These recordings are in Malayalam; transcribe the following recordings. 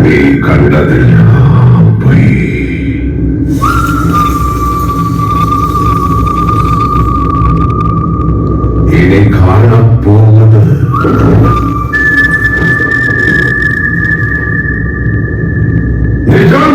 നീ കണ്ടതെല്ലാം പോയി. ഇനി കാണാൻ പോകുന്നത് നിജം.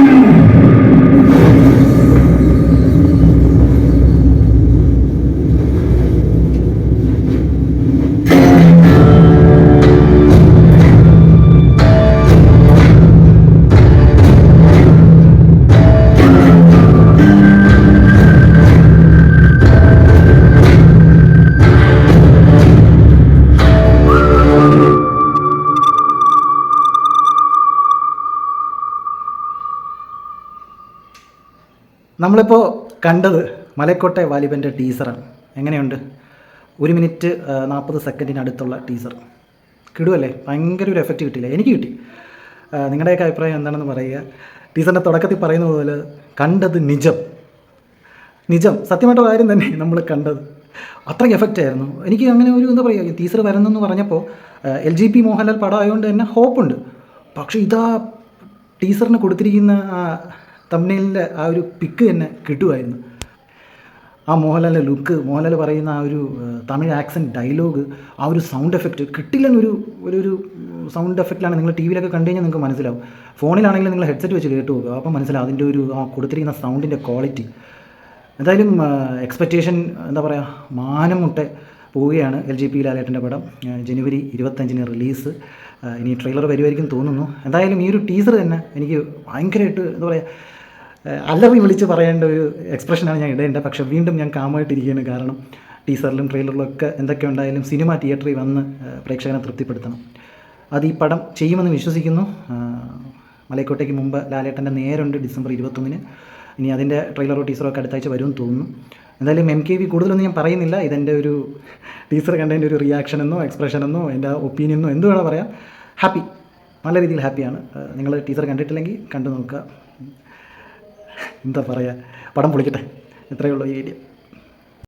നമ്മളിപ്പോൾ കണ്ടത് മലക്കോട്ടെ വാലിബൻ്റെ ടീസറാണ്. എങ്ങനെയുണ്ട്? 1 മിനിറ്റ് 40 സെക്കൻഡിനടുത്തുള്ള ടീസർ. കിടുവല്ലേ? ഭയങ്കര ഒരു എഫക്റ്റ് കിട്ടിയില്ല, എനിക്ക് കിട്ടി. നിങ്ങളുടെയൊക്കെ അഭിപ്രായം എന്താണെന്ന് പറയുക. ടീസറിൻ്റെ തുടക്കത്തിൽ പറയുന്ന പോലെ കണ്ടത് നിജം സത്യമായിട്ടുള്ള കാര്യം തന്നെ നമ്മൾ കണ്ടത്. അത്രയ്ക്ക് എഫക്റ്റ് ആയിരുന്നു. എനിക്ക് അങ്ങനെ ഒരു എന്താ പറയുക, ടീസർ വരുന്നെന്ന് പറഞ്ഞപ്പോൾ LGP മോഹൻലാൽ പടം ആയതുകൊണ്ട് തന്നെ ഹോപ്പുണ്ട്. പക്ഷേ ഇതാ ടീസറിന് കൊടുത്തിരിക്കുന്ന തംബ്നെയിലിൻ്റെ ആ ഒരു പിക്ക് തന്നെ കിട്ടുമായിരുന്നു. ആ മോഹൻലാലിൻ്റെ ലുക്ക്, മോഹൻലാൽ പറയുന്ന ആ ഒരു തമിഴ് ആക്സൻറ്റ് ഡയലോഗ്, ആ ഒരു സൗണ്ട് എഫക്റ്റ് കിട്ടില്ലെന്നൊരു ഒരു സൗണ്ട് എഫക്റ്റിലാണ്. നിങ്ങൾ ടി വിയിലൊക്കെ കണ്ടു കഴിഞ്ഞാൽ നിങ്ങൾക്ക് മനസ്സിലാവും. ഫോണിലാണെങ്കിലും നിങ്ങൾ ഹെഡ്സെറ്റ് വെച്ച് കേട്ട് പോകുക, അപ്പോൾ മനസ്സിലാവും അതിൻ്റെ ഒരു കൊടുത്തിരിക്കുന്ന സൗണ്ടിൻ്റെ ക്വാളിറ്റി. എന്തായാലും എക്സ്പെക്റ്റേഷൻ എന്താ പറയുക, മാനം മുട്ടെ പോവുകയാണ് LGP ലാലേട്ടൻ്റെ പടം. ജനുവരി 25-ന് റിലീസ്. ഇനി ട്രെയിലർ വരുമായിരിക്കും തോന്നുന്നു. എന്തായാലും ഈ ഒരു ടീസർ തന്നെ എനിക്ക് ഭയങ്കരമായിട്ട് എന്താ പറയുക, അലറി വിളിച്ച് പറയേണ്ട ഒരു എക്സ്പ്രഷനാണ് ഞാൻ ഇടേണ്ടത്. പക്ഷേ വീണ്ടും ഞാൻ കാമായിട്ടിരിക്കുകയാണ്. കാരണം ടീസറിലും ട്രെയിലറിലും ഒക്കെ എന്തൊക്കെ ഉണ്ടായാലും സിനിമ തിയേറ്ററിൽ വന്ന് പ്രേക്ഷകനെ തൃപ്തിപ്പെടുത്തണം. അത് ഈ പടം ചെയ്യുമെന്ന് വിശ്വസിക്കുന്നു. മലൈക്കോട്ടയ്ക്ക് മുമ്പ് ലാലേട്ടൻ്റെ നേരുണ്ട് ഡിസംബർ 21-ന്. ഇനി അതിൻ്റെ ട്രെയിലറോ ടീസറോ ഒക്കെ അടുത്താഴ്ച വരുമെന്ന് തോന്നുന്നു. എന്തായാലും MKV കൂടുതലൊന്നും ഞാൻ പറയുന്നില്ല. ഇതെൻ്റെ ഒരു ടീസർ കണ്ടതിൻ്റെ ഒരു റിയാക്ഷനെന്നോ എക്സ്പ്രഷനെന്നോ എൻ്റെ ഒപ്പീനിയനോ എന്ത് വേണോ പറയാം. ഹാപ്പി, നല്ല രീതിയിൽ ഹാപ്പിയാണ്. നിങ്ങൾ ടീസർ കണ്ടിട്ടില്ലെങ്കിൽ കണ്ടു നോക്കുക. എന്താ പറയുക, പടം പൊളിക്കട്ടെ. ഇത്രയേ ഉള്ളൂ ഈ വീഡിയോ.